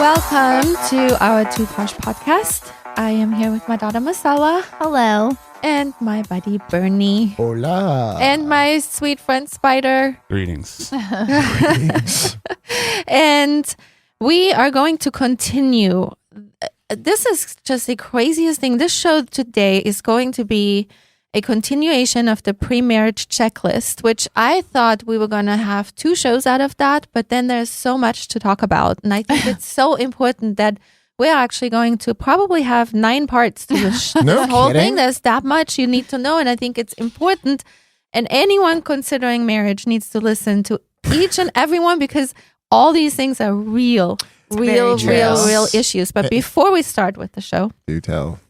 Welcome to our Two Posh podcast. I am here with my daughter Masala. Hello. And my buddy Bernie. Hola. And my sweet friend Spider. Greetings. And we are going to continue. This is just the craziest thing. This show today is going to be a continuation of the pre-marriage checklist, which I thought we were going to have 2 shows out of that, but then there's so much to talk about. And I think it's so important that we're actually going to probably have 9 parts to this whole thing. There's that much you need to know, and I think it's important. And anyone considering marriage needs to listen to each and every one, because all these things are real issues. But before we start with the show, do tell.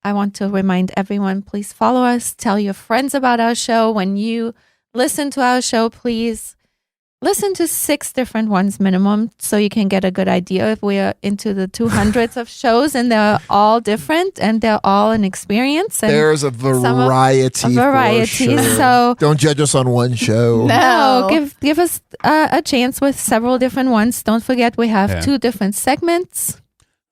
I want to remind everyone, please follow us. Tell your friends about our show. When you listen to our show, please listen to 6 different ones minimum so you can get a good idea if we are into the 200s of shows, and they're all different and they're all an experience. And there's a variety. For sure. So don't judge us on one show. No, give us a chance with several different ones. Don't forget we have 2 different segments.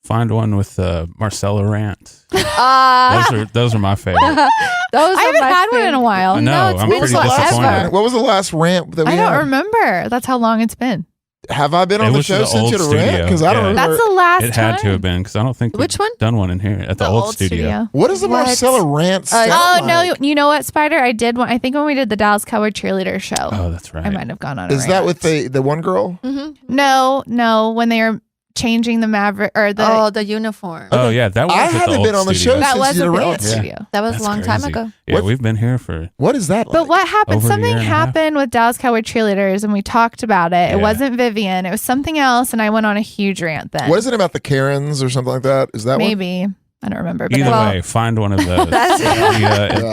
Find one with Marcella rant. Those are my favorite. I haven't had one in a while. I know. I'm pretty disappointed. What was the last rant that we had? I don't remember. That's how long it's been. Have I been on the show since you had a rant? Because I don't remember. That's the last time. It had to have been, because I don't think we've done one in here at the old studio. What is the Marcella rant sound like? No, you know what, Spider? I did one. I think when we did the Dallas Cowboy cheerleader show. Oh, that's right. I might have gone on a Is that with the one girl? Mm-hmm. No. When they were changing the Maverick or the uniform. Oh yeah, that was. I haven't been on the show that since you was did the around. studio. That was a long time ago. Yeah, we've been here for. What is that like? But what happened? Over Something happened with Dallas Cowboy cheerleaders, and we talked about it. Yeah. It wasn't Vivian. It was something else, and I went on a huge rant then. What is it about the Karens or something like that? Is that maybe? I don't remember. But Either way, find one of those.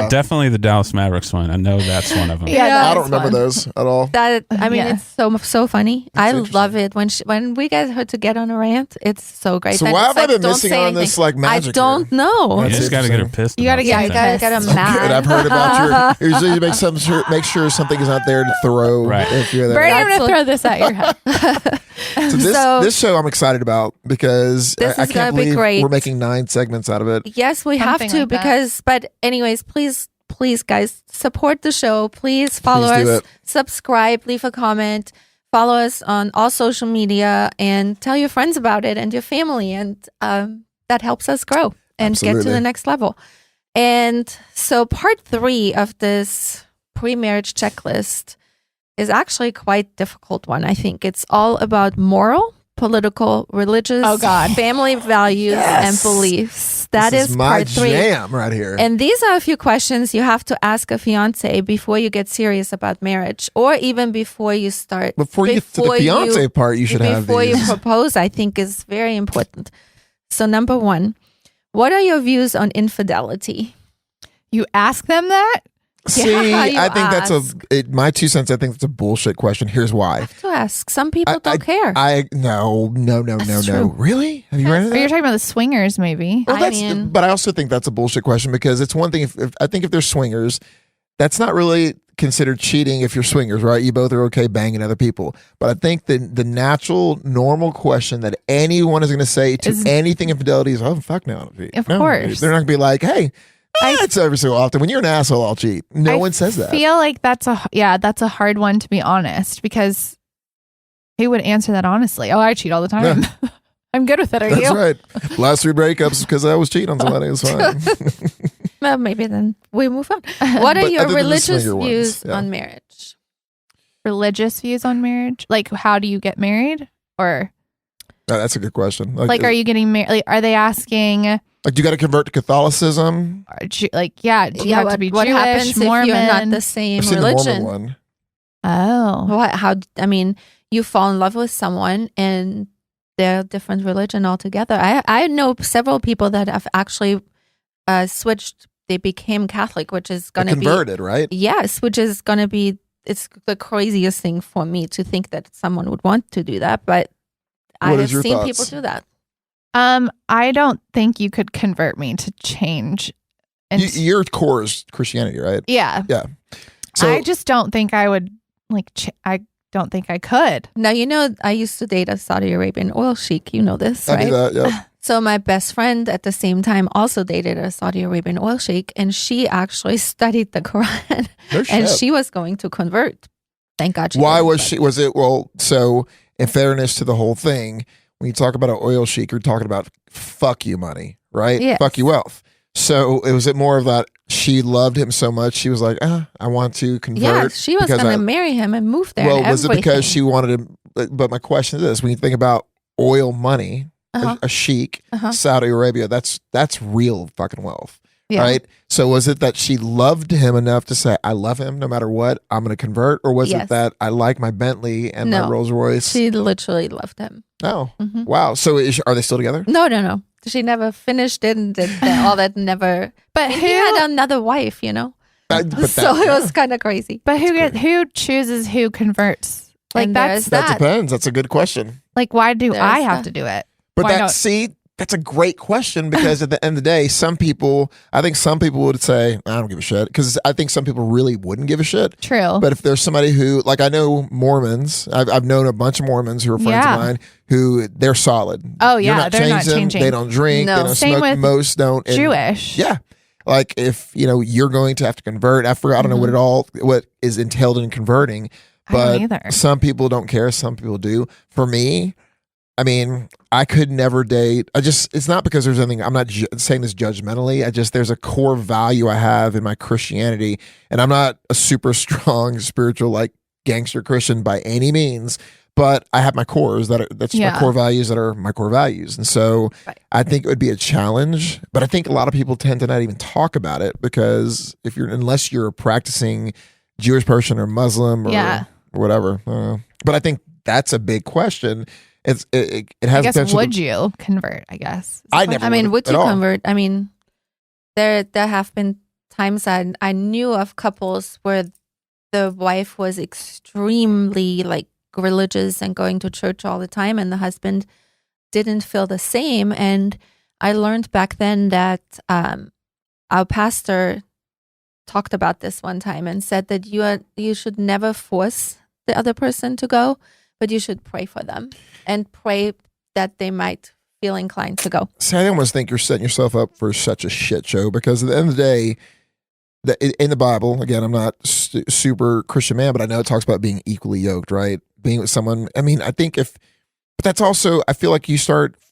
Definitely the Dallas Mavericks one. I know that's one of them. Yeah, I don't remember those at all. It's so funny. I love it when we get her to get on a rant. It's so great. So why have I been missing on this magic? I don't know. You just got to get her pissed. You got to get her mad. Good. I've heard about your. Usually, you make sure something is not there to throw. Right. If you're there. Bernie, I'm going to throw this at your head. So this show I'm excited about because I can't believe we're making 9 segments out of it. Yes, we have to but anyways, please guys, support the show. Please follow us, subscribe, leave a comment, follow us on all social media, and tell your friends about it and your family, and that helps us grow and get to the next level. And so part 3 of this pre-marriage checklist is actually quite a difficult one. I think it's all about moral, political, religious, family values, and beliefs. That is my part 3. Jam right here. And these are a few questions you have to ask a fiance before you get serious about marriage, or even before you start. Before you get to the fiance part, you should have before these. you propose. I think is very important. So number 1, what are your views on infidelity? You ask them that? See, I think that's my 2 cents. I think that's a bullshit question. Here's why. I have to ask. Some people don't care. No. True. Really? Have you read it? Or you're talking about the swingers, maybe. Well, but I also think that's a bullshit question, because it's one thing if they're swingers, that's not really considered cheating if you're swingers, right? You both are okay banging other people. But I think the natural, normal question that anyone is going to say to anything infidelity is, oh, fuck no. Of course. They're not going to be like, hey, it's every so often. When you're an asshole, I'll cheat. No one says that. I feel like that's a hard one, to be honest, because who would answer that honestly? Oh, I cheat all the time. Yeah. I'm good with it. Are you? That's right. Last 3 breakups because I was cheating on somebody. It was fine. Well, maybe then we move on. What are your religious views on marriage? Religious views on marriage? Like, how do you get married? Or that's a good question. Like, are you getting married? Like, are they asking? Like, do you got to convert to Catholicism? Do you have to be what Jewish, happens Mormon? if you're not the same religion? The Mormon one. Oh. You fall in love with someone and they're a different religion altogether. I know several people that have actually switched. They became Catholic, which is going to be converted, right? Yes, which is going to be. It's the craziest thing for me to think that someone would want to do that, but I have seen people do that. I don't think you could convert me to change. Your core is Christianity, right? Yeah. Yeah. So I just don't think I would don't think I could. Now, I used to date a Saudi Arabian oil sheik. You know this, I right? do that, yeah. So my best friend at the same time also dated a Saudi Arabian oil sheik, and she actually studied the Quran, No and shit. she was going to convert. Thank God she Why didn't, was but- she? Was it so? In fairness to the whole thing, when you talk about an oil sheik, you're talking about fuck you money, right? Yes. Fuck you wealth. So was it more of that? She loved him so much, she was like, I want to convert. Yeah, she was because going to marry him and move there. Well, and was it because everything. she wanted him? But my question is this: when you think about oil money, Uh-huh. a sheik, Uh-huh. Saudi Arabia, that's real fucking wealth. Yeah. Right. So was it that she loved him enough to say, I love him no matter what, I'm going to convert? Or was Yes. it that I like my Bentley and my No. Rolls Royce? She literally loved him. Oh, Mhm. wow. So are they still together? No. She never finished it and did all that. Never. But And he had another wife, But so it was kind of crazy. But who chooses who converts? Like And that's there's that depends. That's a good question. like why do There's I have that. to do it? But Why not? that's a great question because at the end of the day, I think some people would say, I don't give a shit. Because I think some people really wouldn't give a shit. True. But if there's somebody who, like I know Mormons, I've known a bunch of Mormons who are friends Yeah. of mine who they're solid. Oh, You're yeah, they're not them. changing. They don't drink. No. They don't Same smoke. with Most don't. And- Jewish. Yeah. Like if, you're going to have to convert. I don't Mm-hmm. know what is entailed in converting, I don't but either. some people don't care. Some people do. For me, I could never date. It's not because there's anything, I'm not saying this judgmentally. There's a core value I have in my Christianity, and I'm not a super strong spiritual, like gangster Christian by any means, but I have my cores that's my Yeah. core values that are my core values. And so Right. I think it would be a challenge, but I think a lot of people tend to not even talk about it because unless you're a practicing Jewish person or Muslim or Yeah. whatever. I don't know. But I think that's a big question. It has I guess potential. would you convert? I guess. I never. I mean, would at you all. convert? I mean, there have been times I knew of couples where the wife was extremely like religious and going to church all the time, and the husband didn't feel the same. And I learned back then that our pastor talked about this one time and said that you should never force the other person to go, but you should pray for them and pray that they might feel inclined to go. See, I almost think you're setting yourself up for such a shit show because at the end of the day, in the Bible, again, I'm not super Christian man, but I know it talks about being equally yoked, right? Being with someone. I mean, I think but that's also, I feel like you're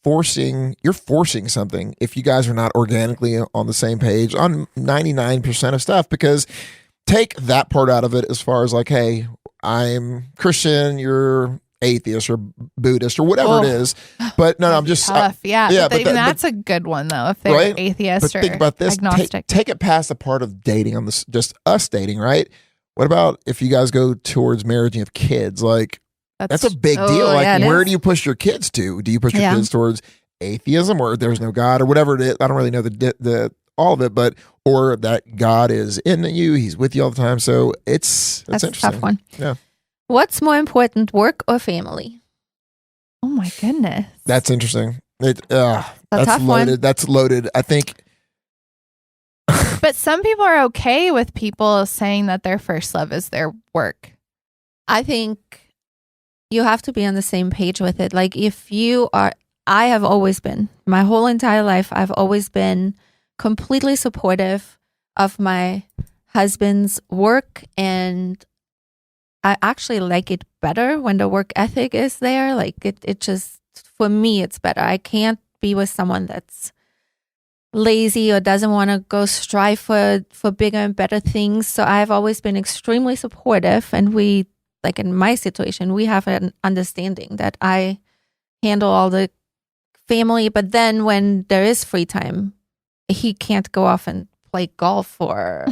forcing something if you guys are not organically on the same page on 99% of stuff, because take that part out of it as far as like, hey, I'm Christian, you're atheist or Buddhist or whatever it is. But no, I'm just tough. Yeah. yeah, But but that's a good one though. If they're Right? atheist but or think about this. agnostic. Take it past the part of dating on this, just us dating, right? What about if you guys go towards marriage and you have kids? Like that's a big Oh, deal. Like yeah, it where is. do you push your kids to? Do you push your Yeah. kids towards atheism or there's no God or whatever it is? I don't really know the all of it, but or that God is in you, He's with you all the time. So that's That's a interesting. tough one. Yeah. What's more important, work or family? Oh my goodness. That's interesting. That's tough one. loaded. That's loaded. I think. But some people are okay with people saying that their first love is their work. I think you have to be on the same page with it. Like I have always been, my whole entire life, I've always been completely supportive of my husband's work, and I actually like it better when the work ethic is there. Like it just, for me, it's better. I can't be with someone that's lazy or doesn't want to go strive for bigger and better things. So I've always been extremely supportive, and we, like in my situation, we have an understanding that I handle all the family, but then when there is free time, he can't go off and play golf or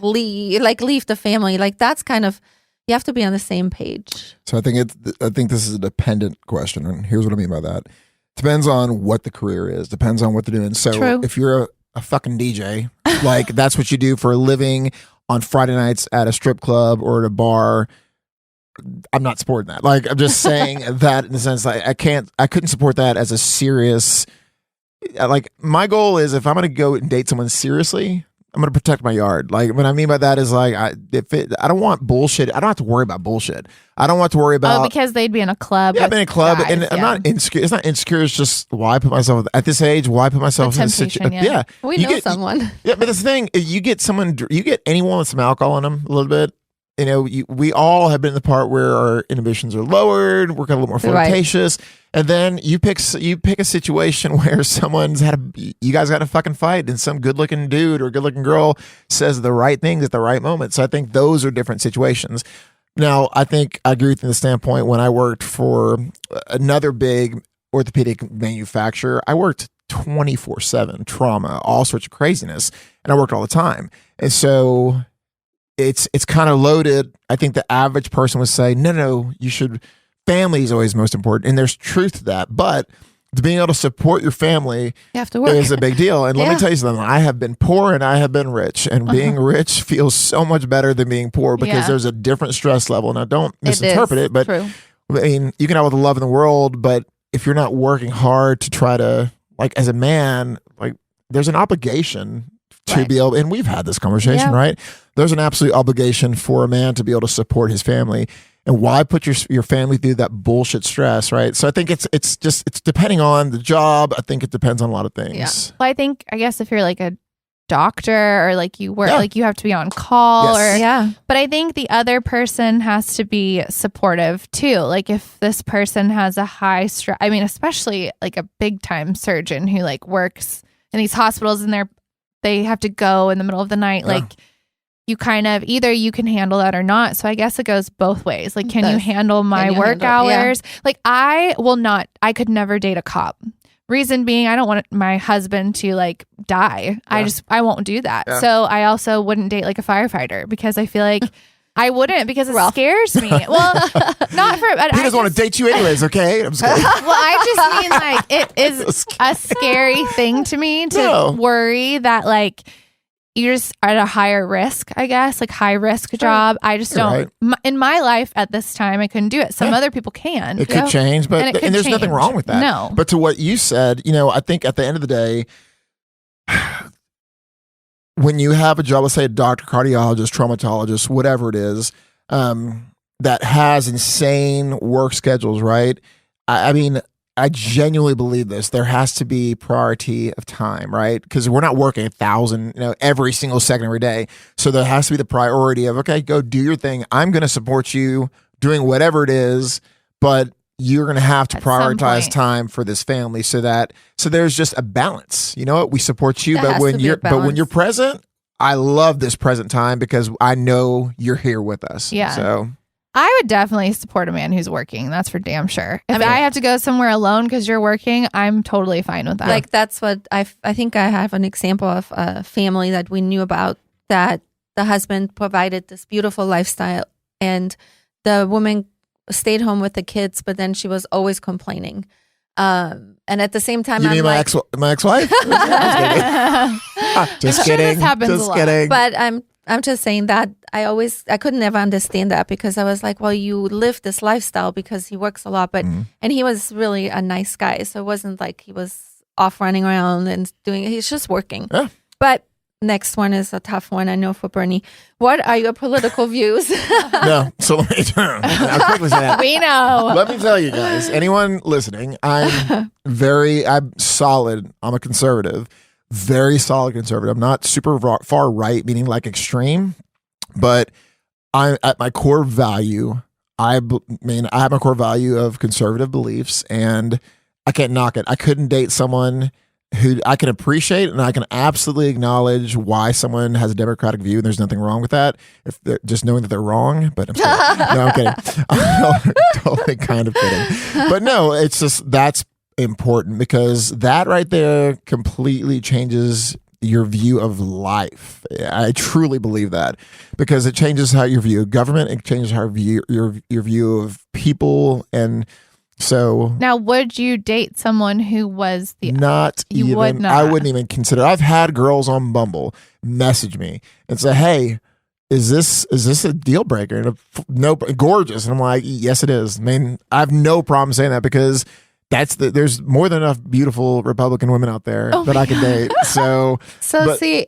leave the family. Like that's kind of, you have to be on the same page. So I think this is a dependent question, and here's what I mean by that. Depends on what the career is. Depends on what they're doing. So True. if you're a fucking DJ, like that's what you do for a living on Friday nights at a strip club or at a bar, I'm not supporting that. Like I'm just saying that in the sense like I couldn't support that as a serious. Like my goal is if I'm going to go and date someone seriously, I'm going to protect my yard. Like, what I mean by that is like, I don't want bullshit. I don't have to worry about bullshit. I don't want to worry about. Oh, because they'd be in a club. Yeah, I've been in a club, guys, and I'm not insecure. It's not insecure. It's just why I put myself at this age. Why I put myself in a situation? Yeah, we know someone. Yeah, but this thing, if you get anyone with some alcohol in them a little bit. You know, we all have been in the part where our inhibitions are lowered. We're kind of a little more flirtatious, and then you pick a situation where you guys got in a fucking fight, and some good looking dude or good looking girl says the right things at the right moment. So I think those are different situations. Now, I think I agree with you from the standpoint when I worked for another big orthopedic manufacturer. I worked 24/7 trauma, all sorts of craziness, and I worked all the time, and so. It's kind of loaded. I think the average person would say, no, you should. Family is always most important, and there's truth to that. But being able to support your family is a big deal. And let me tell you something. I have been poor and I have been rich, and being rich feels so much better than being poor because there's a different stress level. Now, don't misinterpret it, but true. I mean, you can have all the love in the world, but if you're not working hard to try to, like, as a man, like, there's an obligation to be able, and we've had this conversation, right? There's an absolute obligation for a man to be able to support his family, and why put your family through that bullshit stress, right? So I think it's depending on the job. I think it depends on a lot of things. Yeah. Well, I guess if you're like a doctor or like you work, like you have to be on call but I think the other person has to be supportive too. Like if this person has a high stress, I mean, especially like a big time surgeon who like works in these hospitals and they have to go in the middle of the night. Like you kind of, either you can handle that or not. So I guess it goes both ways. Like, can you handle my work hours? Like I could never date a cop. Reason being, I don't want my husband to like die. I won't do that. Yeah. So I also wouldn't date like a firefighter because I feel like I wouldn't, because it scares me. Well, not for. But he doesn't want to date you anyways, okay? I'm just kidding. Well, I just mean like it is a scary thing to me to worry that like you're just at a higher risk, I guess, like high risk job. I just don't. In my life at this time, I couldn't do it. Some other people can. It could change, but and there's nothing wrong with that. No. But to what you said, I think at the end of the day, when you have a job, let's say a doctor, cardiologist, traumatologist, whatever it is, that has insane work schedules, right? I mean, I genuinely believe this. There has to be priority of time, right? Because we're not working 1,000, every single second every day. So there has to be the priority of, okay, go do your thing. I'm going to support you doing whatever it is, but you're going to have to prioritize time for this family so there's just a balance. You know what? We support you, but when you're present, I love this present time because I know you're here with us. Yeah. So I would definitely support a man who's working. That's for damn sure. If I have to go somewhere alone because you're working, I'm totally fine with that. Like that's what I think I have an example of a family that we knew about, that the husband provided this beautiful lifestyle and the woman stayed home with the kids, but then she was always complaining. And at the same time, you mean my ex-wife? Just kidding. This happens a lot. But I'm just saying that I could never understand that, because I was like, well, you live this lifestyle because he works a lot, but and he was really a nice guy, so it wasn't like he was off running around and he's just working. Yeah. But next one is a tough one, I know, for Bernie. What are your political views? No, so let me I'll quickly say that. We know. Let me tell you guys, anyone listening, I'm solid. I'm a conservative, very solid conservative. I'm not super far right, meaning like extreme, but I'm at my core value. I have my core value of conservative beliefs, and I can't knock it. I couldn't date someone who I can appreciate, and I can absolutely acknowledge why someone has a Democratic view, and there's nothing wrong with that. If they're just knowing that they're wrong, but I'm sorry. No, I'm kidding. I'm totally kind of kidding. But no, it's just, that's important, because that right there completely changes your view of life. I truly believe that, because it changes how you view government. It changes how you view your view of people. And so now, would you date someone who was not? You would not. I wouldn't even consider. I've had girls on Bumble message me and say, "Hey, is this a deal breaker?" And no, gorgeous. And I'm like, "Yes, it is." I mean, I have no problem saying that, because there's more than enough beautiful Republican women out there that I can date. So see,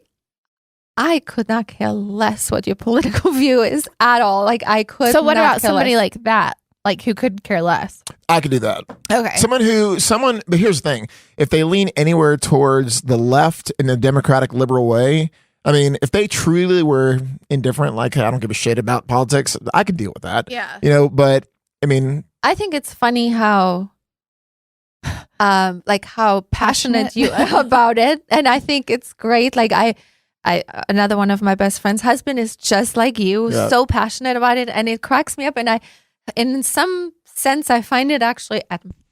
I could not care less what your political view is at all. Like I could. So what not about care somebody less. like that? Like who could care less? I could do that. Okay. But here's the thing. If they lean anywhere towards the left in the democratic liberal way, I mean, if they truly were indifferent, like I don't give a shit about politics, I could deal with that. Yeah. But I mean, I think it's funny how how passionate you are about it. And I think it's great. Like I another one of my best friend's husband is just like you, so passionate about it. And it cracks me up. And in some sense, I find it actually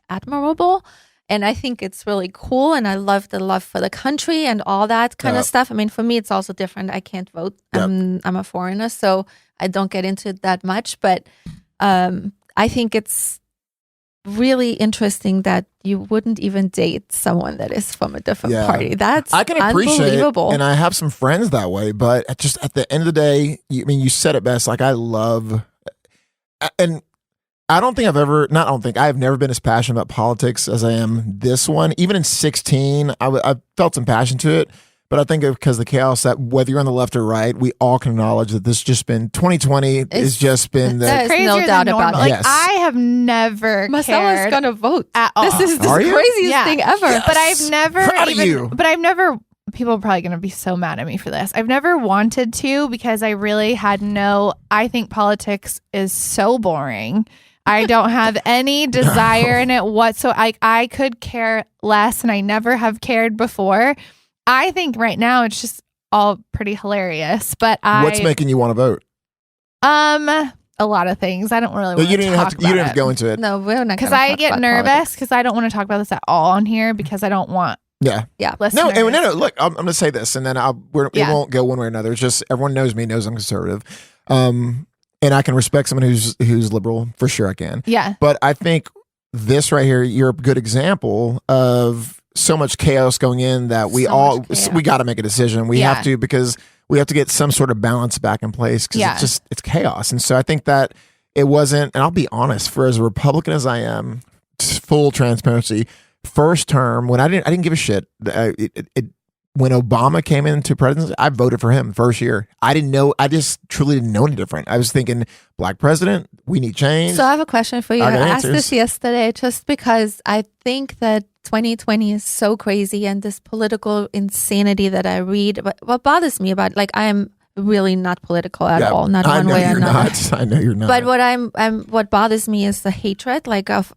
admirable. And I think it's really cool. And I love the love for the country and all that kind of stuff. I mean, for me, it's also different. I can't vote. I'm a foreigner, so I don't get into it that much. But I think it's really interesting that you wouldn't even date someone that is from a different party. That's I can appreciate unbelievable. it, and I have some friends that way. But just at the end of the day, you said it best. Like I love, and I've never been as passionate about politics as I am this one. Even in 16, I felt some passion to it. But I think because of the chaos that whether you're on the left or right, we all can acknowledge that this just been 2020 has just been there's no doubt about it. Like I have never Marcella's gonna vote at all. This is the craziest thing ever. Yes. But I've never Proud of you. But I've never. People are probably going to be so mad at me for this. I've never wanted to because I really had I think politics is so boring. I don't have any desire in it whatsoever. I could care less, and I never have cared before. I think right now it's just all pretty hilarious. But what's making you want to vote? A lot of things. I don't really want to talk about it. You don't have to go into it. No, we're not. Because I get nervous because I don't want to talk about this at all on here because I don't want. Yeah. Listeners. No. Look, I'm going to say this, and then we won't go one way or another. It's just everyone knows I'm conservative, and I can respect someone who's liberal for sure. I can. Yeah. But I think this right here, you're a good example of so much chaos going in that we got to make a decision. We have to because we have to get some sort of balance back in place because it's chaos. And so I think that it wasn't. And I'll be honest, for as Republican as I am, full transparency. First term, when I didn't give a shit. When Obama came into presidency, I voted for him first year. I didn't know. I just truly didn't know any different. I was thinking, black president, we need change. So I have a question for you. I asked this yesterday just because I think that 2020 is so crazy and this political insanity that I read. But what bothers me about, like, I am really not political at all, not one way or another. I know you're not. But what bothers me is the hatred, like of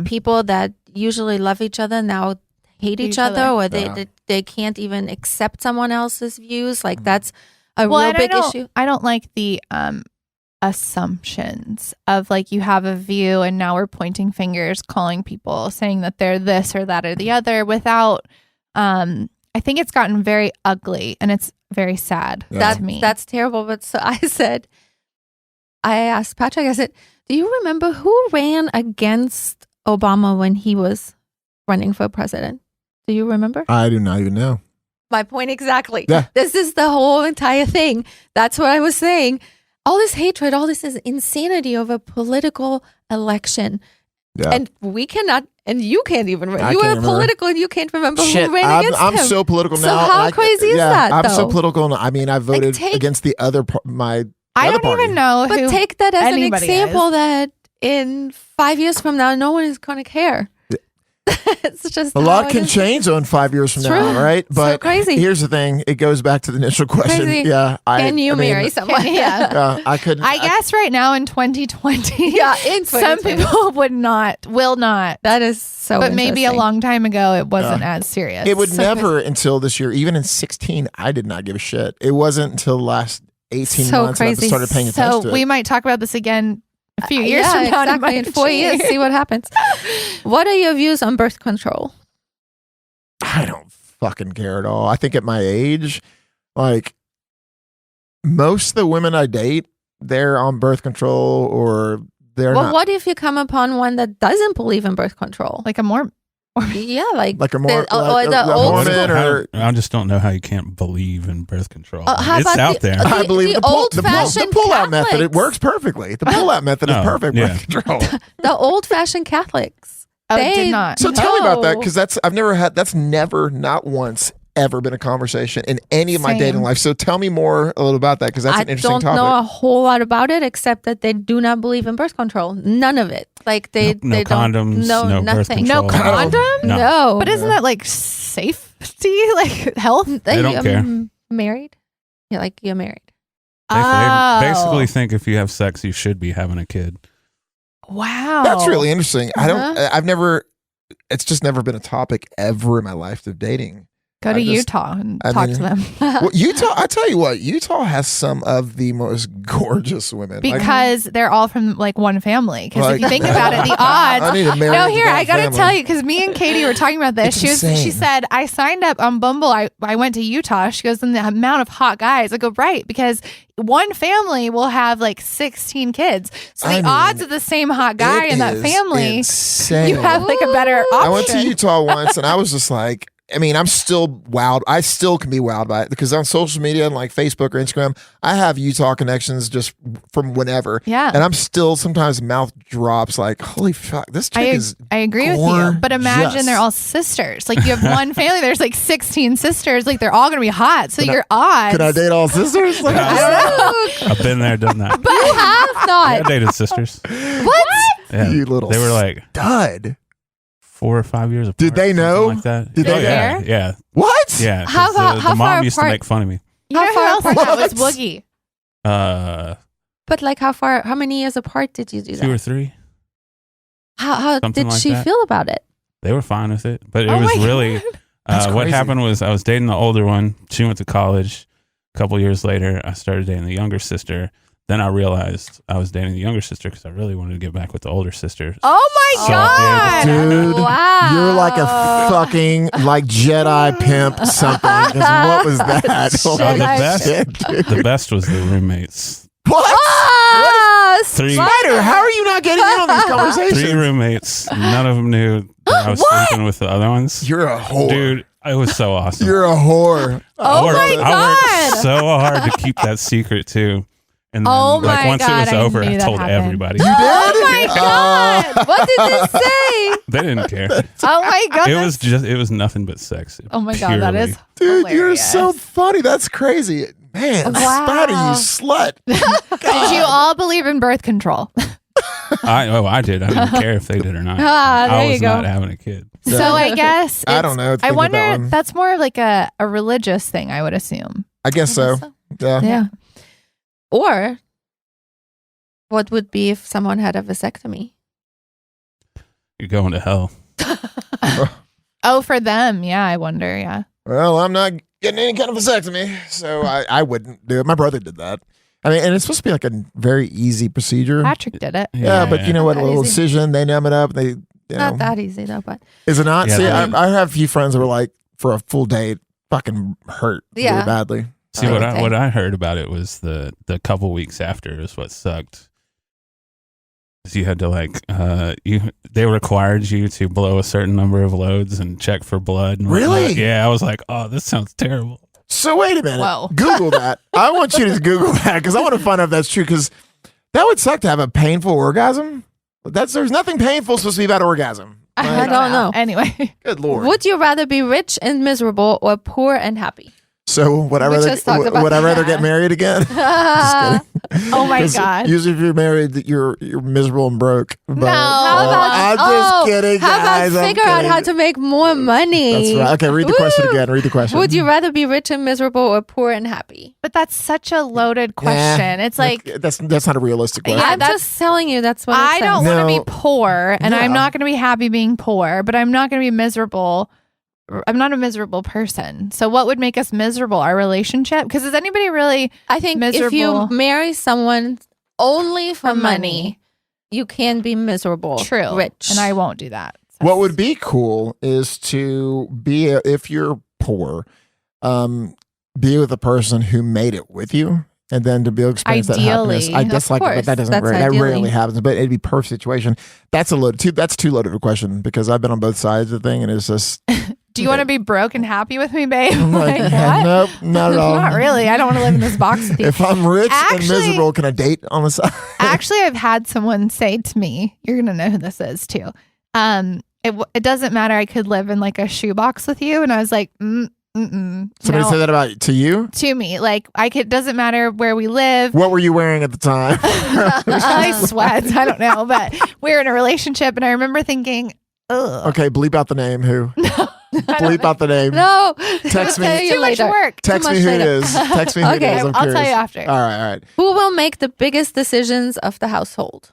people that usually love each other now hate each other, or they can't even accept someone else's views. Like that's a real big issue. I don't like the assumptions of like you have a view and now we're pointing fingers, calling people, saying that they're this or that or the other without. I think it's gotten very ugly and it's very sad to me. That's terrible. But so I asked Patrick, I said, do you remember who ran against Obama when he was running for president? Do you remember? I do not even know. My point exactly. Yeah. This is the whole entire thing. That's what I was saying. All this hatred, all this is insanity of a political election. Yeah. And we cannot, and you can't even remember. You are political and you can't remember who ran against him. I'm so political now. So how crazy is that, I'm so political. I mean, I voted against the other I don't even know who. But take that as an example that in 5 years from now, no one is going to care. It's just a lot can change in 5 years from now, right? But so crazy. Here's the thing: it goes back to the initial question. Crazy. Yeah, can you marry someone? I could. I guess right now in 2020, some people will not. That is so. But maybe a long time ago, it wasn't as serious. It would never until this year. Even in 16, I did not give a shit. It wasn't until the last 18 months that I started paying attention to it. So we might talk about this again. A few years from now, exactly. In 4 years, see what happens. What are your views on birth control? I don't fucking care at all. I think at my age, like most of the women I date, they're on birth control or they're not. Well, what if you come upon one that doesn't believe in birth control? Like a more... like a more the old school. I just don't know how you can't believe in birth control. How it's out there. I believe the pull-out Catholics. method. It works perfectly. The pull-out method is perfect birth control. The old-fashioned Catholics. They did not. So tell me about that because that's never not once ever been a conversation in any of my dating life. So tell me more a little about that, because that's an interesting topic. I don't know a whole lot about it except that they do not believe in birth control. None of it. Like they no condoms, no nothing. No condom? No. But isn't that like safety, like health? They don't care. Married? Yeah, like you're married. They basically think if you have sex, you should be having a kid. Wow. That's really interesting. It's just never been a topic ever in my life of dating. Go to Utah and talk to them. Well, Utah, I tell you what, Utah has some of the most gorgeous women. Because they're all from like one family. Because if you think about it, the odds. I need to marry I got to tell you, because me and Katie were talking about this. She said, I signed up on Bumble. I went to Utah. She goes, and the amount of hot guys. I go, right, because one family will have like 16 kids. So the odds of the same hot guy in that family, insane. You have like a better option. I went to Utah once and I was just like, I mean, I'm still wowed. I still can be wowed by it because on social media and like Facebook or Instagram, I have Utah connections just from whenever. Yeah. And I'm still sometimes mouth drops like, holy fuck, this chick is I agree gorgeous. with you. But imagine they're all sisters. Like you have one family, there's like 16 sisters. Like they're all going to be hot. So your odds. Could I date all sisters? Like, I don't know. I've been there, done that. But you have not. I dated sisters. What? Yeah. You little They were like stud. 4 or 5 years apart. Did they know? Like that. Did they care? Yeah. What? Yeah. How the mom far used to apart? make fun of me. You know who else like that was What? Woogie. But like how many years apart did you do that? 2 or 3. How Something did like she that. feel about it? They were fine with it, but it Oh was my really. That's what crazy. happened was I was dating the older one. She went to college. A couple years later, I started dating the younger sister. Then I realized I was dating the younger sister because I really wanted to get back with the older sister. Oh my So I God. Dude, Wow. you're like a fucking like Jedi pimp something. 'Cause what was that? The best was the roommates. What? Ah, Three- Spider, how are you not getting in on these conversations? 3 roommates. None of them knew that I was sleeping with the other ones. You're a whore. Dude, it was so awesome. You're a whore. Oh my I God. worked so hard to keep that secret too. And then, Oh like my once God, it was I over, knew I that told happened. everybody. You did? Oh my God. What did they say? They didn't care. Oh my God. It was nothing but sex. Oh my God, that is Dude, you're hilarious. so funny. That's crazy. Man, Wow. Spider, you slut. Did you all believe in birth control? I did. I didn't care if they did or not. Ah, there I you was go. not having a kid. So I guess I don't know. I wonder That one. that's more of like a religious thing, I would assume. I guess so. Yeah. Yeah. Or what would be if someone had a vasectomy? You're going to hell. Oh, for them. Yeah, I wonder. Yeah. Well, I'm not getting any kind of vasectomy, so I wouldn't do it. My brother did that. I mean, and it's supposed to be like a very easy procedure. Patrick did it. Yeah, but you know what? A Not little easy. incision, they numb it up. They, Not that easy though, but Is it not? Yeah, See, they- I have a few friends that were like, for a full day, it fucking hurt really Yeah. badly. See, Oh, what okay. I heard about it was the couple weeks after is what sucked. 'Cause you had to like they required you to blow a certain number of loads and check for blood. And Really? whatnot. Yeah, I was like, oh, this sounds terrible. So wait a minute. Whoa. Google that. I want you to Google that because I want to find out if that's true. Because that would suck to have a painful orgasm. There's nothing painful supposed to be about orgasm. I don't know. Anyway. Good lord. would you rather be rich and miserable or poor and happy? So would I We rather just talked about would I rather that. get married again? Just kidding. Oh my 'Cause God. Usually, if you're married, you're miserable and broke. But, No. How about I'm just kidding, How guys. about I'm figure out kidding. how to make more money? That's right. Okay, read the question Woo! again. Read the question. Would you rather be rich and miserable or poor and happy? But that's such a loaded question. It's like, that's not a realistic question. Yeah, I'm that's- just telling you that's what it I don't says. want to No. be poor and Yeah. I'm not going to be happy being poor, but I'm not going to be miserable. I'm not a miserable person. So what would make us miserable? Our relationship? Because is anybody really I think if you miserable? marry someone only for money, you can be miserable. true? Rich. And I won't do that. What would be cool is to be if you're poor, be with a person who made it with you, and then to be able to experience that happiness. Ideally. I guess Of like, but course. that doesn't That's that ideally. rarely happens. But it'd be perfect situation. That's too loaded of a question because I've been on both sides of the thing, and it's just Do you want to be broke and happy with me, babe? I'm like, Like, yeah, what? nope, not at all. Not really. I don't want to live in this box with you. If I'm rich and Actually- miserable, can I date on the side? Actually, I've had someone say to me, "You're gonna know who this is too." It doesn't matter. I could live in like a shoebox with you, and I was like, Somebody said that about to you? To me. Like, doesn't matter where we live. What were you wearing at the time? I sweats. I don't know. But we're in a relationship, and I remember thinking, ugh. Okay, bleep out the name. Who? Bleep out the name. No. Text me. Too much work. Text me who it is. Text me who it is. I'll tell you after. All right. Who will make the biggest decisions of the household?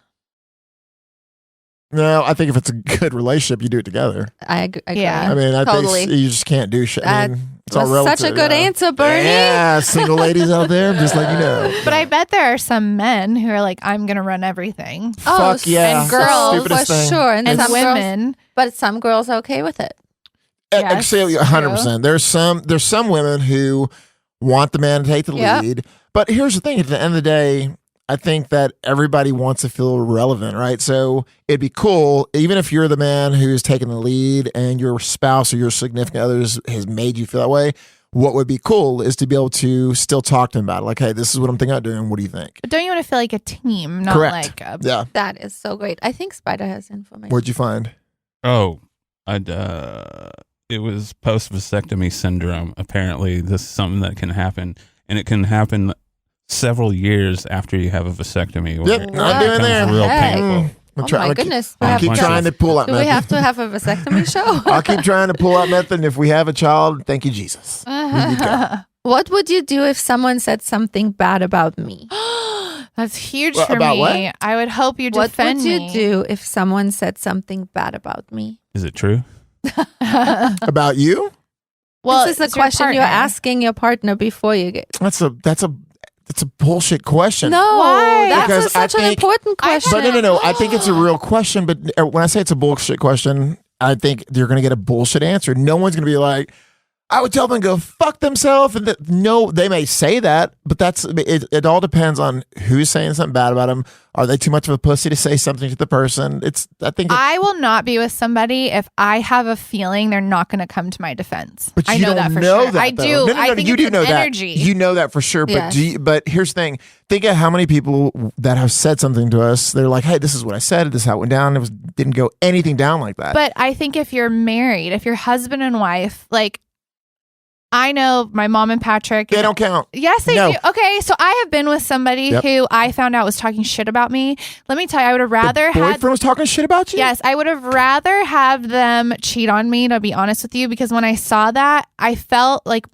No, I think if it's a good relationship, you do it together. I agree. Yeah. I mean, I Totally. think you just can't do shit. I mean, it's all Was relative. such a good answer, Bernie. Yeah, single ladies out there, I'm just letting you know. But I bet there are some men who are like, I'm going to run everything. Fuck yeah. And girls, Stupidest for thing. sure. And some women. Girls, but some girls are okay with it. Yes, 100%. There's some women who want the man to take the lead. But here's the thing. At the end of the day, I think that everybody wants to feel relevant, right? So it'd be cool, even if you're the man who's taking the lead and your spouse or your significant other has made you feel that way. What would be cool is to be able to still talk to him about it. Like, hey, this is what I'm thinking about doing. What do you think? But don't you want to feel like a team, not Correct. like a... Yeah. That is so great. I think Spider has information. What'd you find? Oh, it was post-vasectomy syndrome. Apparently, this is something that can happen, and it can happen several years after you have a vasectomy. Yep, It I'm doing becomes there. real Hey. painful. My goodness. I'll keep trying to pull up Do we method. have to have a vasectomy show? I'll keep trying to pull out method. And if we have a child, thank you, Jesus. We need God. What would you do if someone said something bad about me? That's huge Well, for about me. what? I would hope you What defend would you me. do if someone said something bad about me? Is it true? About you? Well, this is a it's your question you're partner. asking your partner before you get. That's a bullshit question. No, Why? that's Because I such an think- important question. But no. I think it's a real question. But when I say it's a bullshit question, I think you're going to get a bullshit answer. No one's going to be like, I would tell them to go fuck themselves. And no, they may say that, but it all depends on who's saying something bad about them. Are they too much of a pussy to say something to the person? I will not be with somebody if I have a feeling they're not going to come to my defense. But I you know don't that for know sure. that, I though. do. No, I think you it's do an know energy. that. You know that for sure. Yes. But here's the thing. Think of how many people that have said something to us. They're like, hey, this is what I said. This is how it went down. Didn't go anything down like that. But I think if you're married, if you're husband and wife, like, I know my mom and Patrick. They don't count. Yes, they No. do. Okay, so I have been with somebody Yep. who I found out was talking shit about me. Let me tell you, I would have rather The had. boyfriend was talking shit about you? Yes, I would have rather have them cheat on me, to be honest with you, because when I saw that, I felt like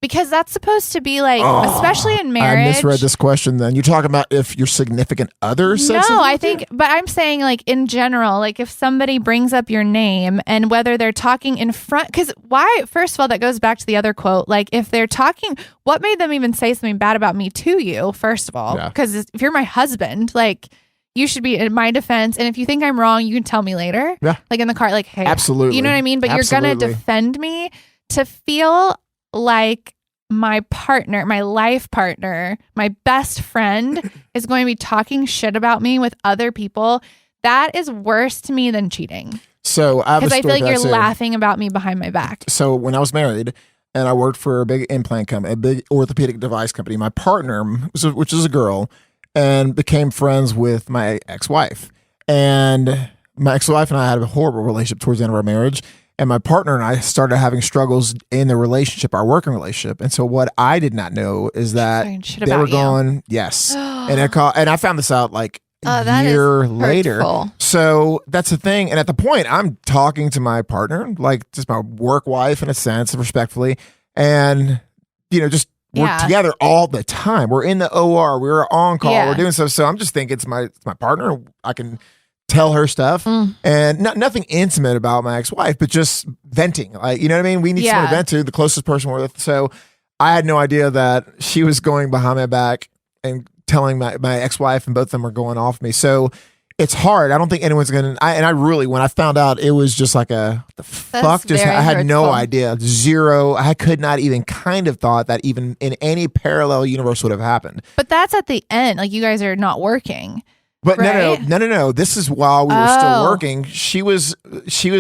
because that's supposed to be like, especially in marriage. I misread this question then. You're talking about if your significant other said something? No, I think, but I'm saying like in general, like if somebody brings up your name and whether they're talking in front, because why, first of all, that goes back to the other quote. Like if they're talking, what made them even say something bad about me to you, first of all? Yeah. Because if you're my husband, like you should be in my defense. And if you think I'm wrong, you can tell me later. Yeah. Like in the car, like, hey, Absolutely. you know what I mean? But you're going to Absolutely. defend me to feel like my partner, my life partner, my best friend is going to be talking shit about me with other people. That is worse to me than cheating. So I have a Because I feel story like you're for that, too. laughing about me behind my back. So when I was married and I worked for a big implant company, a big orthopedic device company, my partner, which is a girl, and became friends with my ex-wife. And my ex-wife and I had a horrible relationship towards the end of our marriage. And my partner and I started having struggles in the relationship, our working relationship. And so what I did not know is that Talking shit they about were you. going, yes. And I found this out like a that is year later. hurtful. So that's the thing. And at the point, I'm talking to my partner, like just my work wife in a sense, respectfully. And, just we're Yeah. together all the time. We're in the OR. We're on call. Yeah. We're doing stuff. So I'm just thinking it's my partner. I can tell her stuff and nothing intimate about my ex-wife, but just venting. Like, you know what I mean? We need someone to vent to, the closest person we're with. So I had no idea that she was going behind my back and telling my ex-wife, and both of them are going off me. So it's hard. I don't think anyone's going to, and I really, when I found out, it was just like the fuck, just, very I had no hurtful. idea. Zero. I could not even kind of thought that even in any parallel universe would have happened. But that's at the end. Like you guys are not working. But Right? no. This is while we were still Oh. working. She was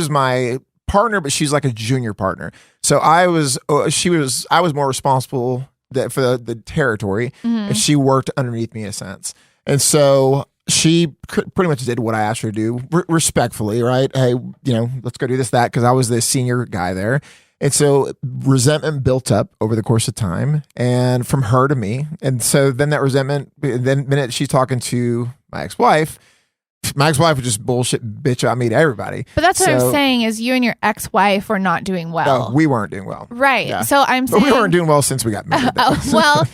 my partner, but she's like a junior partner. So I was more responsible for the territory, and she worked underneath me in a sense. And so she pretty much did what I asked her to do, respectfully, right? Hey, let's go do this, that, because I was the senior guy there. And so resentment built up over the course of time, and from her to me. And so then that resentment, then the minute she's talking to my ex-wife would just bullshit bitch out me to everybody. But that's what I'm saying is you and your ex-wife were not doing well. No, we weren't doing well. Right. Yeah. So I'm saying. But we weren't doing well since we got married. Well,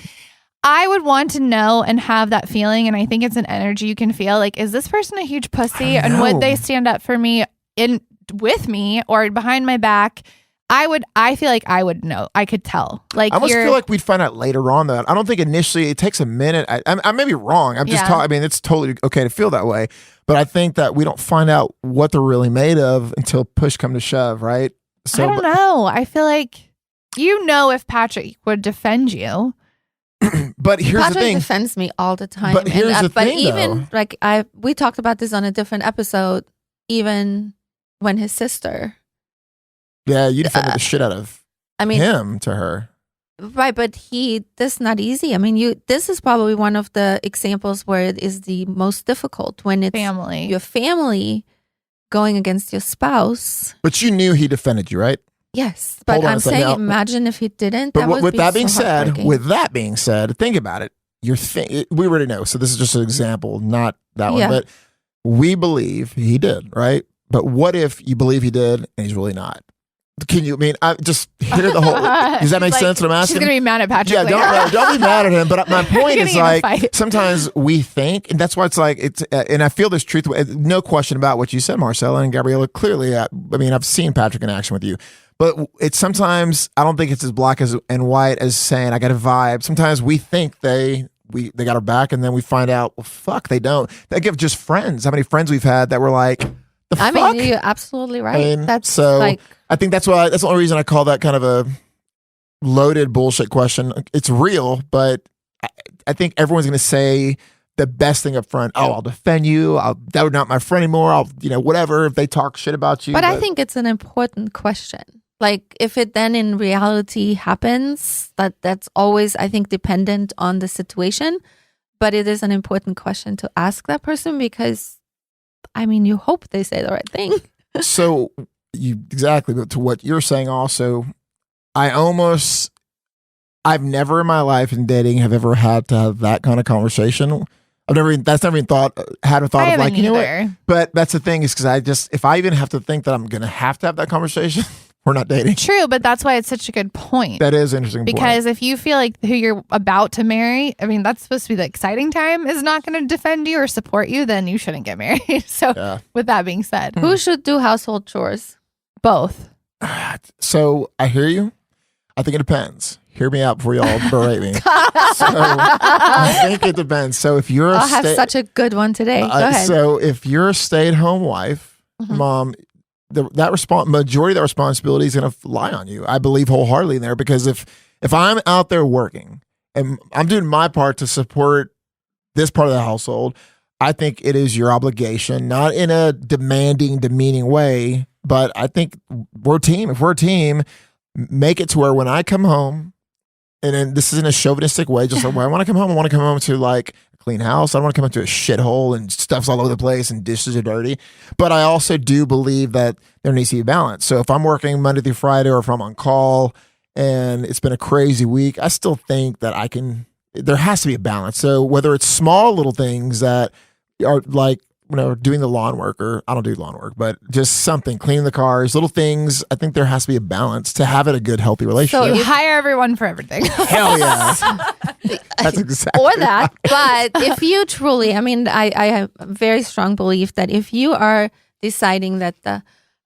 I would want to know and have that feeling. And I think it's an energy you can feel. Like, is this person a huge pussy? And would they stand up for me with me or behind my back? I feel like I would know. I could tell. Like, I almost feel like we'd find out later on that. I don't think initially it takes a minute. I may be wrong. I'm just talking. I mean, it's totally okay to feel that way. But I think that we don't find out what they're really made of until push come to shove, right? So, I don't know. I feel like if Patrick would defend you. But here's Patrick the thing. defends me all the time. But here's the but thing, even though. like we talked about this on a different episode. Even when his sister, Yeah, you defended the shit out of him to her. Right, but this is not easy. I mean, this is probably one of the examples where it is the most difficult when it's your family going against your spouse. But you knew he defended you, right? Yes, but I'm saying, imagine if he didn't. But with that being said, think about it. We already know. So this is just an example, not that one. But we believe he did, right? But what if you believe he did and he's really not? Can you? I mean, I just hit the whole. Does that make sense? What I'm asking. She's gonna be mad at Patrick. Yeah, later. don't be mad at him. But my point is like sometimes we think, and that's why it's like it's. And I feel this truth. No question about what you said, Marcella and Gabriella. Clearly, I mean, I've seen Patrick in action with you, but it's sometimes I don't think it's as black and white as saying I got a vibe. Sometimes we think they got our back, and then we find out, well, fuck, they don't. They give just friends. How many friends we've had that were like. I mean, you're absolutely right. I mean, that's so. Like, I think that's the only reason I call that kind of a loaded bullshit question. It's real, but I think everyone's going to say the best thing up front. Oh, I'll defend you. They're not my friend anymore. I'll, whatever if they talk shit about you. But I think it's an important question. Like, if it then in reality happens, that's always, I think, dependent on the situation. But it is an important question to ask that person because. I mean, you hope they say the right thing. So, exactly. But to what you're saying also, I've never in my life in dating have ever had to have that kind of conversation. That's never even had a thought of like, you know what? But that's the thing is because if I even have to think that I'm going to have that conversation, we're not dating. True, but that's why it's such a good point. That is an interesting because if you feel like who you're about to marry, I mean, that's supposed to be the exciting time, is not going to defend you or support you, then you shouldn't get married. So with that being said. Who should do household chores? Both. So I hear you. I think it depends. Hear me out before y'all berate me. So I think it depends. So if you're I'll have such a good one today. Go ahead. So if you're a stay-at-home wife, mom, majority of that responsibility is going to lie on you. I believe wholeheartedly in there because if I'm out there working and I'm doing my part to support this part of the household, I think it is your obligation, not in a demanding, demeaning way, but I think we're a team. If we're a team, make it to where when I come home, and then this is in a chauvinistic way, just like when I want to come home to like a clean house. I don't want to come into a shithole and stuff's all over the place and dishes are dirty. But I also do believe that there needs to be balance. So if I'm working Monday through Friday or if I'm on call and it's been a crazy week, I still think that there has to be a balance. So whether it's small little things that are like, doing the lawn work, or I don't do lawn work, but just something, cleaning the cars, little things. I think there has to be a balance to have it a good, healthy relationship. So you hire everyone for everything. Hell yeah. That's exactly. Or that. But if you truly, I mean, I have a very strong belief that if you are deciding that the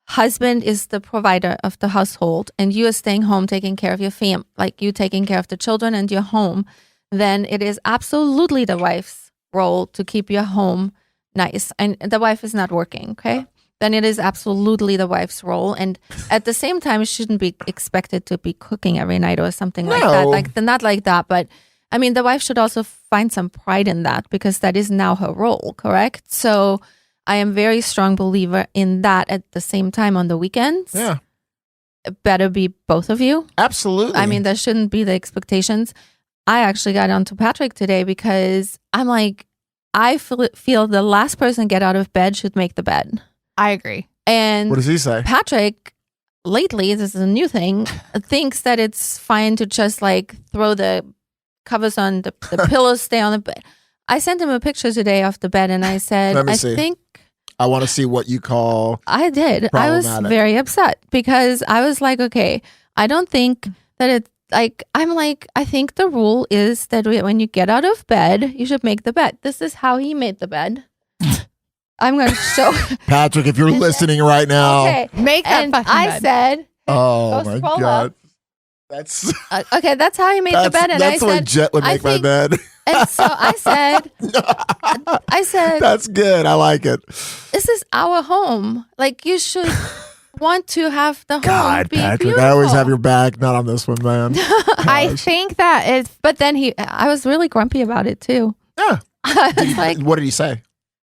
husband is the provider of the household and you are staying home taking care of your family, like you taking care of the children and your home, then it is absolutely the wife's role to keep your home nice, and the wife is not working, okay? Then it is absolutely the wife's role, and at the same time, it shouldn't be expected to be cooking every night or something like that. Like not like that, but I mean, the wife should also find some pride in that because that is now her role, correct? So I am very strong believer in that. At the same time, on the weekends, it better be both of you. Absolutely. I mean, there shouldn't be the expectations. I actually got onto Patrick today because I'm like, I feel the last person get out of bed should make the bed. I agree. And what does he say? Patrick lately, this is a new thing, thinks that it's fine to just like throw the covers on the pillows, stay on the bed. I sent him a picture today of the bed and I said, I want to see what you call I did. I was very upset because I was like, okay, I don't think that it's like, I think the rule is that when you get out of bed, you should make the bed. This is how he made the bed. I'm going to show Patrick, if you're listening right now. Okay. Make that fucking bed. Said, oh my God. Up. That's okay. That's how he made the bed. And that's the way Jet would make my bed. And so I said, that's good. I like it. This is our home. Like you should want to have the home be Patrick, beautiful. I always have your back. Not on this one, man. I think that is, but then I was really grumpy about it too. Yeah. What did he say?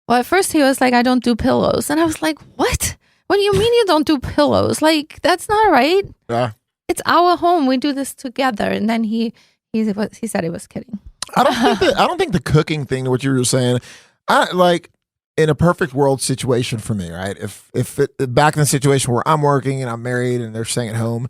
Well, at first he was like, I don't do pillows. And I was like, what? What do you mean you don't do pillows? Like, that's not right. Yeah. It's our home. We do this together. And then he said he was kidding. I don't think the cooking thing, what you were saying, in a perfect world situation for me, right? If back in the situation where I'm working and I'm married and they're staying at home,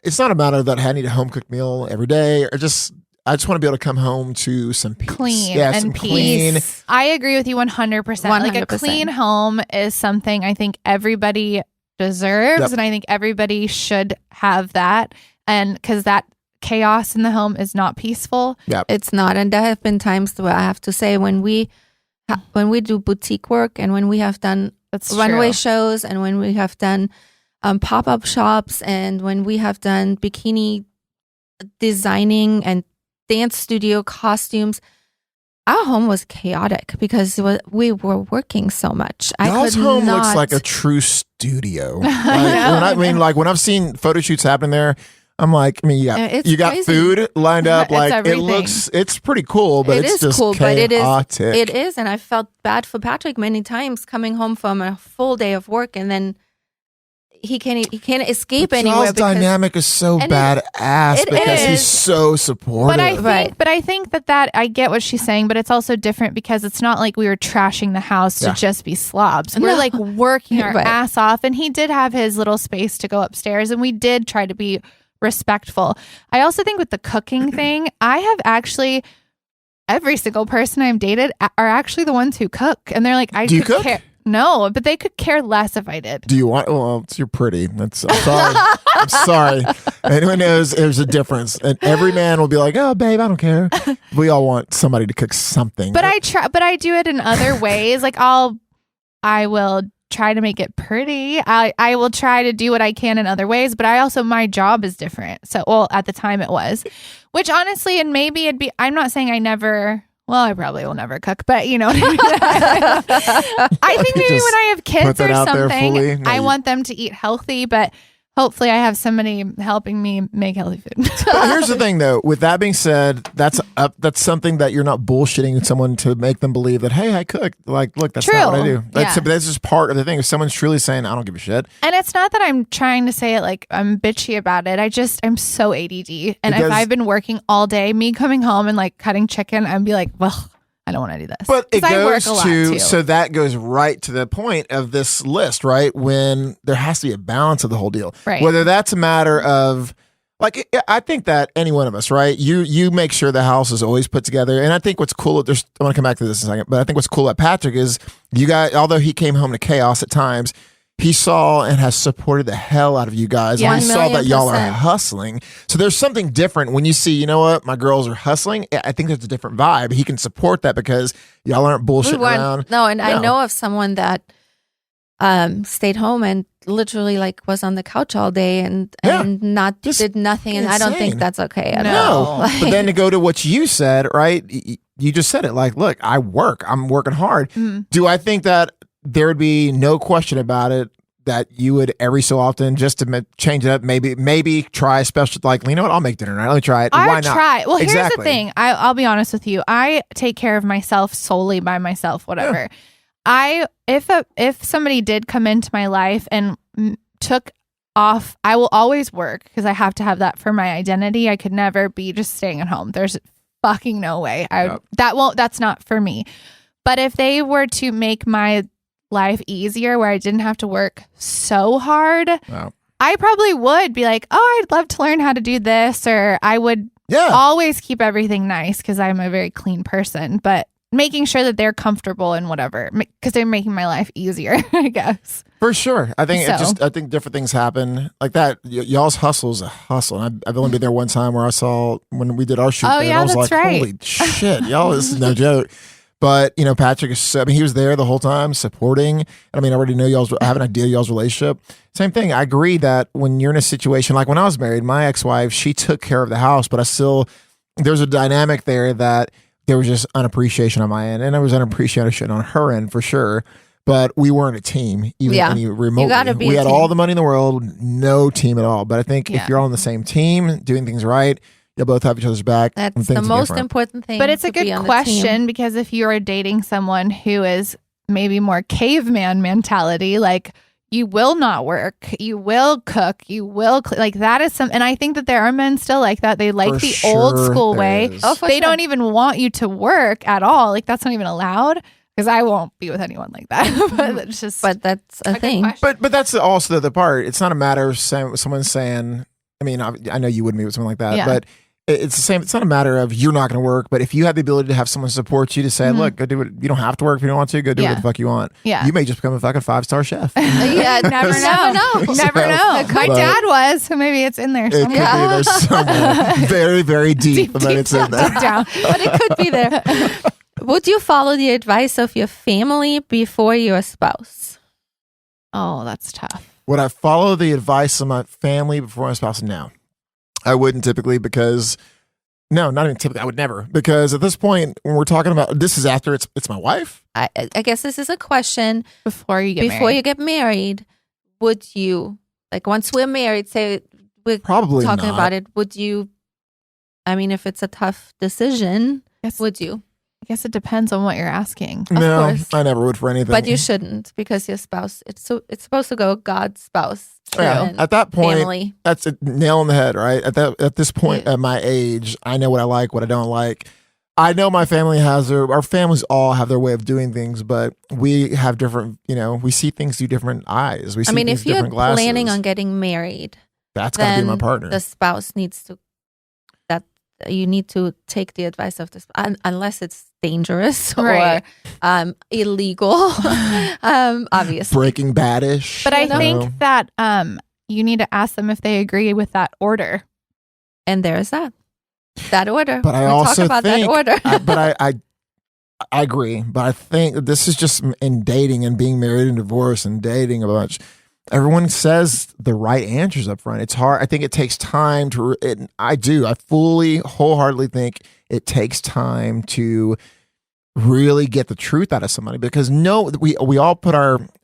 it's not a matter that I need a home cooked meal every day, or I just want to be able to come home to some peace. Clean and clean. I agree with you 100%. 100%. Like a clean home is something I think everybody deserves. Yep. And I think everybody should have that. And because that chaos in the home is not peaceful. Yep. It's not. And there have been times where I have to say when we do boutique work and when we have done runway shows and when we have done pop-up shops and when we have done bikini designing and dance studio costumes, our home was chaotic because we were working so much. Y'all's home looks like a true studio. When I've seen photo shoots happen there, I'm like, you got crazy. food lined up. Like everything. It's pretty cool, but it's just cool, chaotic. It is, and I felt bad for Patrick many times coming home from a full day of work, and then he can't escape anywhere. Y'all's dynamic is so badass because he's so supportive. But I think that I get what she's saying, but it's also different because it's not like we were trashing the house to just be slobs. We're like working our ass off, and he did have his little space to go upstairs, and we did try to be respectful. I also think with the cooking thing, I have actually every single person I've dated are actually the ones who cook, and they're like, Do you cook? No, but they could care less if I did. Do you want? Well, you're pretty. I'm sorry. I'm sorry. Anyone knows there's a difference, and every man will be like, "Oh, babe, I don't care." We all want somebody to cook something. But I try. But I do it in other ways. Like I will try to make it pretty. I will try to do what I can in other ways. But my job is different. So, at the time it was, which honestly, and maybe it'd be. I'm not saying I never. Well, I probably will never cook, but you know what I mean? I think maybe when I have kids or something, I want them to eat healthy, but hopefully I have somebody helping me make healthy food. But here's the thing, though. With that being said, that's something that you're not bullshitting someone to make them believe that, hey, I cook. Like, look, that's not what I do. That's just part of the thing. If someone's truly saying, I don't give a shit. And it's not that I'm trying to say it like I'm bitchy about it. I'm so ADD. And if I've been working all day, me coming home and like cutting chicken, I'd be like, well, I don't want to do this. But it goes to, so that goes right to the point of this list, right? When there has to be a balance of the whole deal. Right. Whether that's a matter of, like, I think that any one of us, right? You make sure the house is always put together. And I think what's cool, I want to come back to this in a second, but I think what's cool at Patrick is you guys, although he came home to chaos at times, he saw and has supported the hell out of you guys. Yeah, and he saw that y'all are hustling. So there's something different when you see, you know what, my girls are hustling. I think there's a different vibe. He can support that because y'all aren't bullshitting around. No, I know of someone that stayed home and literally like was on the couch all day and did nothing. And I don't think that's okay at all. No. But then to go to what you said, right? You just said it like, look, I'm working hard. Mm-hmm. Do I think that there would be no question about it that you would every so often just to change it up, maybe try a special, like, you know what, I'll make dinner tonight. Let me try it. Why not? Try. Well, here's the thing. I'll be honest with you. I take care of myself solely by myself, whatever. Yeah. If somebody did come into my life and took off, I will always work because I have to have that for my identity. I could never be just staying at home. There's fucking no way. That's not for me. But if they were to make my life easier where I didn't have to work so hard, I probably would be like, oh, I'd love to learn how to do this, or I would always keep everything nice because I'm a very clean person, but making sure that they're comfortable and whatever, because they're making my life easier, I guess. For sure. I think I think different things happen like that. Y'all's hustle is a hustle. And I've only been there one time where I saw when we did our shoot. Oh, yeah, I was that's like, right. holy shit, y'all, this is no joke. But, Patrick is, he was there the whole time supporting. I already know I have an idea of y'all's relationship. Same thing. I agree that when you're in a situation, like when I was married, my ex-wife, she took care of the house, but there's a dynamic there that there was just unappreciation on my end. And there was unappreciation on her end for sure. But we weren't a team, even any remotely. You gotta be we a had team. all the money in the world, no team at all. But I think if you're all on the same team, doing things right, you'll both have each other's back. That's the most important thing. But it's a good question, because if you are dating someone who is maybe more caveman mentality, like you will not work, you will cook, you will like that is and I think that there are men still like that. They like the old school way. They don't even want you to work at all. Like that's not even allowed. Because I won't be with anyone like that. But that's a thing. But that's also the part. It's not a matter of someone saying, I know you wouldn't be with someone like that, but it's the same. It's not a matter of you're not going to work, but if you have the ability to have someone support you to say, look, go do it. You don't have to work if you don't want to. Go do what the fuck you want. Yeah. You may just become a fucking 5-star chef. Never know. Never know. My dad was, so maybe it's in there somewhere. It could be there somewhere. Very, very deep, but it's in there. Down. But it could be there. Would you follow the advice of your family before your spouse? Oh, that's tough. Would I follow the advice of my family before my spouse? No. I wouldn't typically because... No, not even typically. I would never. Because at this point, when we're talking about... This is after it's my wife? I guess this is a question. Before you get married, would you... Like once we're married, say we're probably talking not. about it, would you... if it's a tough decision, would you? I guess it depends on what you're asking. No, of course. I never would for anything. But you shouldn't, because your spouse, it's supposed to go God's spouse. Yeah. At that point, family. That's a nail on the head, right? At this point, at my age, I know what I like, what I don't like. I know my family our families all have their way of doing things, but we have different, we see things through different eyes. We see things if you're different glasses. planning on getting married, that's got to be my partner. The spouse needs to, you need to take the advice of this, unless it's dangerous or illegal, obviously. Breaking Bad-ish. But I think that you need to ask them if they agree with that order. And there's that order. But I also talk about think, that order. but I agree. But I think this is just in dating and being married and divorced and dating a bunch. Everyone says the right answers up front. It's hard. I think it takes time I fully, wholeheartedly think it takes time to really get the truth out of somebody, because we all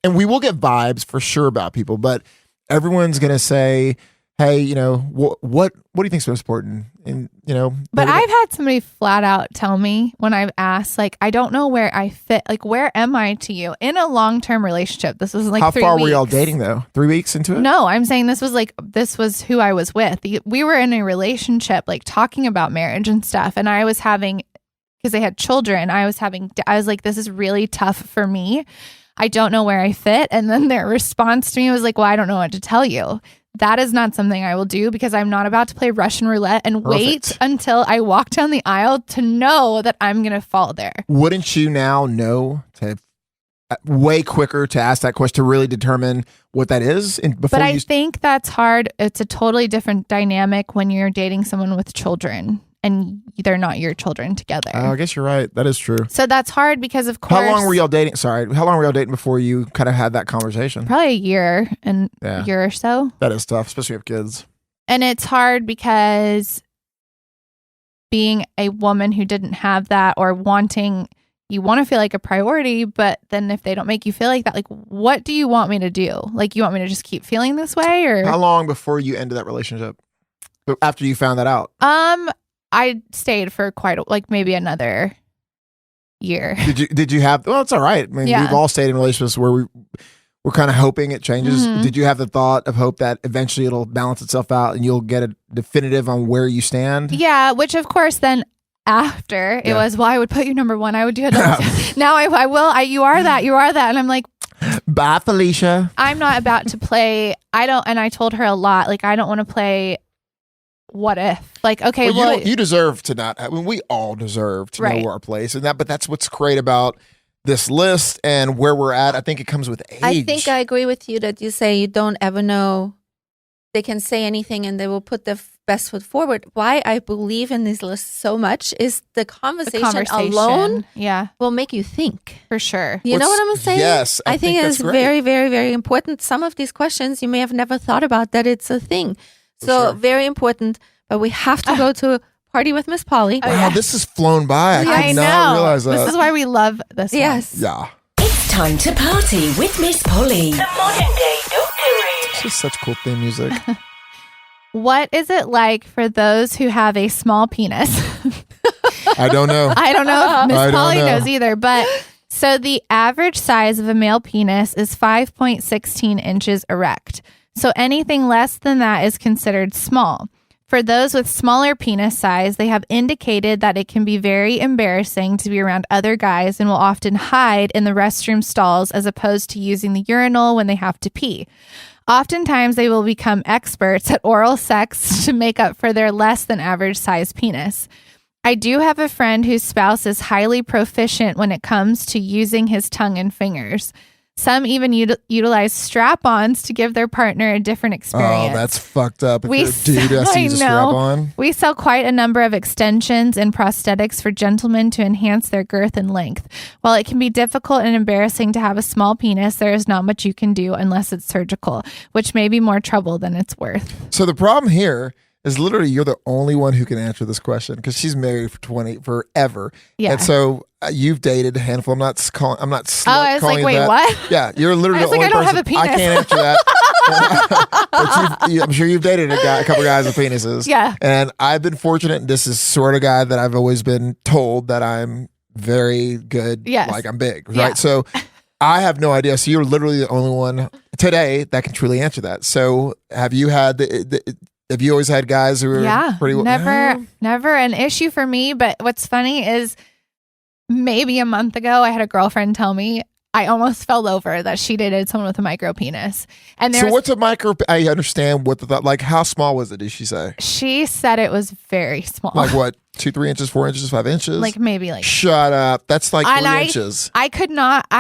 and we will get vibes for sure about people, but everyone's going to say, hey, what do you think is most important? And, but I've had somebody flat out tell me when I've asked, like, I don't know where I fit. Like, where am I to you in a long-term relationship? This was like 3 weeks. How far were y'all dating though? 3 weeks into it? No, I'm saying this was who I was with. We were in a relationship, like talking about marriage and stuff. And I was having, because they had children, I was like, this is really tough for me. I don't know where I fit. And then their response to me was like, well, I don't know what to tell you. That is not something I will do, because I'm not about to play Russian roulette and wait until I walk down the aisle to know that I'm going to fall there. Wouldn't you now know to way quicker to ask that question to really determine what that is? But I think that's hard. It's a totally different dynamic when you're dating someone with children and they're not your children together. I guess you're right. That is true. So that's hard because, of course. How long were y'all dating? Sorry. How long were y'all dating before you kind of had that conversation? Probably a year or so. That is tough, especially with kids. And it's hard because being a woman who didn't have that, or you want to feel like a priority, but then if they don't make you feel like that, like, what do you want me to do? Like, you want me to just keep feeling this way? Or how long before you ended that relationship? After you found that out? I stayed for maybe another year. Did you have? Well, it's all right. I mean, we've all stayed in relationships where we're kind of hoping it changes. Mm-hmm. Did you have the thought of hope that eventually it'll balance itself out and you'll get a definitive on where you stand? Yeah, which of course then after it was, well, I would put you number one. I would do it. Now I will. You are that. And I'm like, bye, Felicia. I'm not about to play I told her a lot, like, I don't want to play what if, like, okay, well, you deserve to not, I mean, we all deserve to know our place and that, but that's what's great about this list and where we're at. I think it comes with age. I think I agree with you that you say you don't ever know. They can say anything and they will put their best foot forward. Why I believe in these lists so much is the conversation alone will make you think. For sure. You know what I'm saying? Yes. I think it's very, very, very important. Some of these questions you may have never thought about that it's a thing. So very important. But we have to go to Party with Miss Polly. Wow, this has flown by. I did not realize that. This is why we love this one. Yeah. It's time to party with Miss Polly. The modern day Dr. It's just such cool theme music. What is it like for those who have a small penis? I don't know. I don't know if Miss Polly knows either. But so the average size of a male penis is 5.16 inches erect. So anything less than that is considered small. For those with smaller penis size, they have indicated that it can be very embarrassing to be around other guys and will often hide in the restroom stalls as opposed to using the urinal when they have to pee. Oftentimes, they will become experts at oral sex to make up for their less than average size penis. I do have a friend whose spouse is highly proficient when it comes to using his tongue and fingers. Some even utilize strap-ons to give their partner a different experience. Oh, that's fucked up. If you're a dude has to use a strap-on. We sell quite a number of extensions and prosthetics for gentlemen to enhance their girth and length. While it can be difficult and embarrassing to have a small penis, there is not much you can do unless it's surgical, which may be more trouble than it's worth. So the problem here is literally you're the only one who can answer this question because she's married for forever. Yeah. And so you've dated a handful. I'm not slut I was calling like, wait, that. what? Yeah, you're literally the only I don't person. have a penis. I can't answer that. But I'm sure you've dated a couple guys with penises. Yeah. And I've been fortunate. This is sort of guy that I've always been told that I'm very good. Yes. Like I'm big, right? Yeah. So I have no idea. So you're literally the only one today that can truly answer that. So have you had have you always had guys who are pretty never an issue for me. But what's funny is maybe a month ago, I had a girlfriend tell me I almost fell over that she dated someone with a micro penis. And so what's a micro? I understand what like how small was it? Did she say? She said it was very small. Like what? 2, 3 inches, 4 inches, 5 inches? Like maybe like. Shut up! That's like 3 inches. I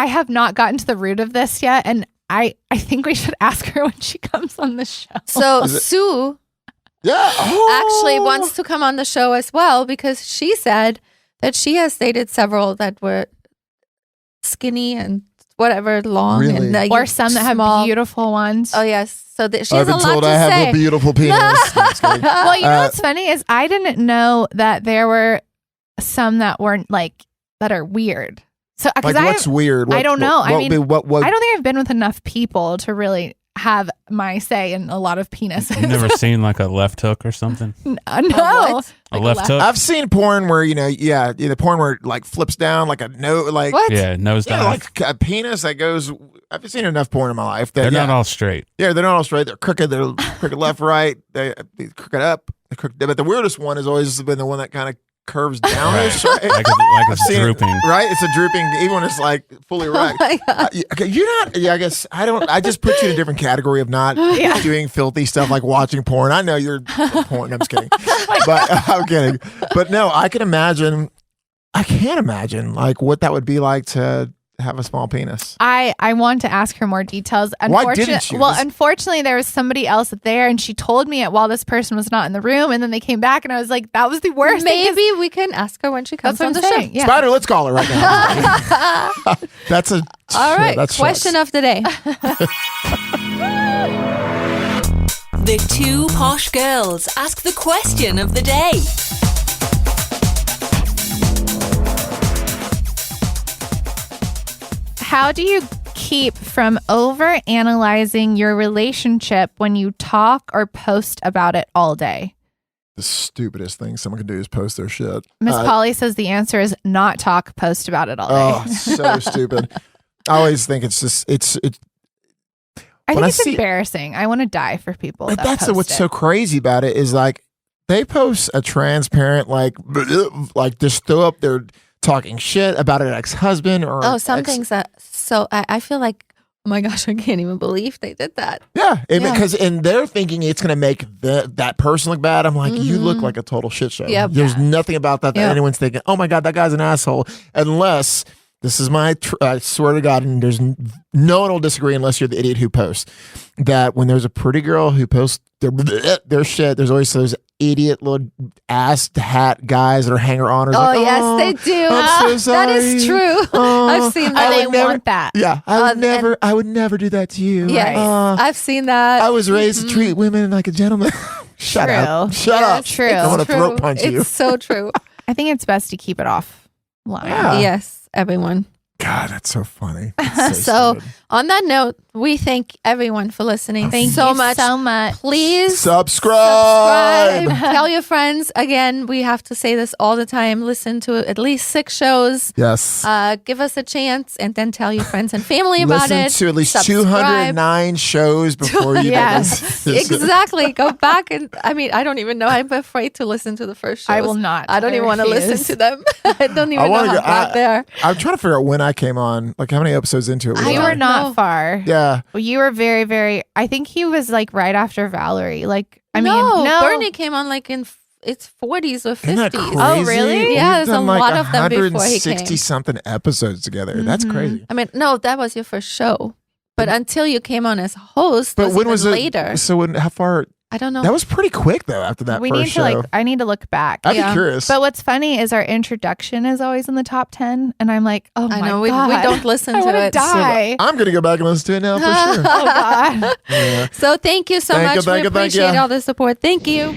have not gotten to the root of this yet, and I think we should ask her when she comes on the show. So Sue. Yeah. Actually wants to come on the show as well because she said that she has dated several that were skinny and whatever long really? and or some that have beautiful ones. Oh yes, so she I've has been a lot told to I say. have a beautiful penis. Well, you know what's funny is I didn't know that there were some that weren't like that are weird. So like what's weird? I don't know. I don't think I've been with enough people to really have my say in a lot of penises. You've never seen like a left hook or something? No. A left hook? I've seen porn where, the porn where it like flips down like a nose, like what? Yeah, nose dive. like a penis that goes. I've seen enough porn in my life. They're not all straight. Yeah, they're not all straight. They're crooked. They're crooked left, right. They crooked up. But the weirdest one has always been the one that kind of curves down. Right. Right? Like it's drooping. Right? It's a drooping, even when it's like fully erect. Oh my God. Okay, you're not, I guess, I just put you in a different category of not doing filthy stuff like watching porn. I know you're porn. I'm just kidding. But I'm kidding. But no, I can't imagine like what that would be like to have a small penis. I want to ask her more details. Why didn't you? Well, unfortunately, there was somebody else there, and she told me it while this person was not in the room, and then they came back, and I was like, "That was the worst." Maybe we can ask her when she comes on the show. Yeah. Spider, let's call her right now. That's a all right. That's question of the day. The two posh girls ask the question of the day. How do you keep from overanalyzing your relationship when you talk or post about it all day? The stupidest thing someone can do is post their shit. Miss Polly says the answer is not talk, post about it all day. Oh, so stupid. I always think it's just I think it's embarrassing. I want to die for people. That's what's so crazy about it is like they post a transparent like just throw up their talking shit about an ex-husband or some things that I feel like my gosh, I can't even believe they did that. Yeah, because and they're thinking it's going to make that person look bad. I'm like, you look like a total shit show. Yep. There's nothing about that anyone's thinking, oh my God, that guy's an asshole. Unless, this is my, I swear to God, and there's no one will disagree unless you're the idiot who posts, that when there's a pretty girl who posts their shit, there's always those idiot little ass hat guys that are hanger-oners. Oh, like, yes, they do. I'm so sorry. That is true. I've seen that. They want that. Yeah, I would never do that to you. Yes, I've seen that. I was raised to treat women like a gentleman. Shut up. Shut up. True. I want to throat punch you. It's so true. I think it's best to keep it offline. Yeah. Yes, everyone. God, that's so funny. So on that note, we thank everyone for listening. Thank so you much. so much. Please subscribe. Tell your friends. Again, we have to say this all the time. Listen to at least 6 shows. Yes. Give us a chance and then tell your friends and family about it. Listen to at least Subscribe. 209 shows before you Yes. Exactly. Go back and I don't even know. I'm afraid to listen to the first shows. I will not. I don't even want to listen to them. I don't even know how I got there. I'm trying to figure out when I came on, like how many episodes into it. You were not far. Yeah. You were very, very. I think he was like right after Valerie. Like, I mean, no. Bernie came on like in its 40s or 50s. Isn't that crazy? Oh, really? Yeah, We've there's a done like lot of them before he came. 160 something episodes together. That's crazy. I mean, no, that was your first show. But until you came on as host, But when was it later? So how far? I don't know. That was pretty quick though. After that, we first need to show. I need to look back. I'd be curious. But what's funny is our introduction is always in the top 10, and I'm like, oh my God, God, we don't listen I to wanna it. Die. I'm gonna go back and listen to it now for sure. Oh God. Yeah. So thank you so much. We appreciate all the support. Thank you.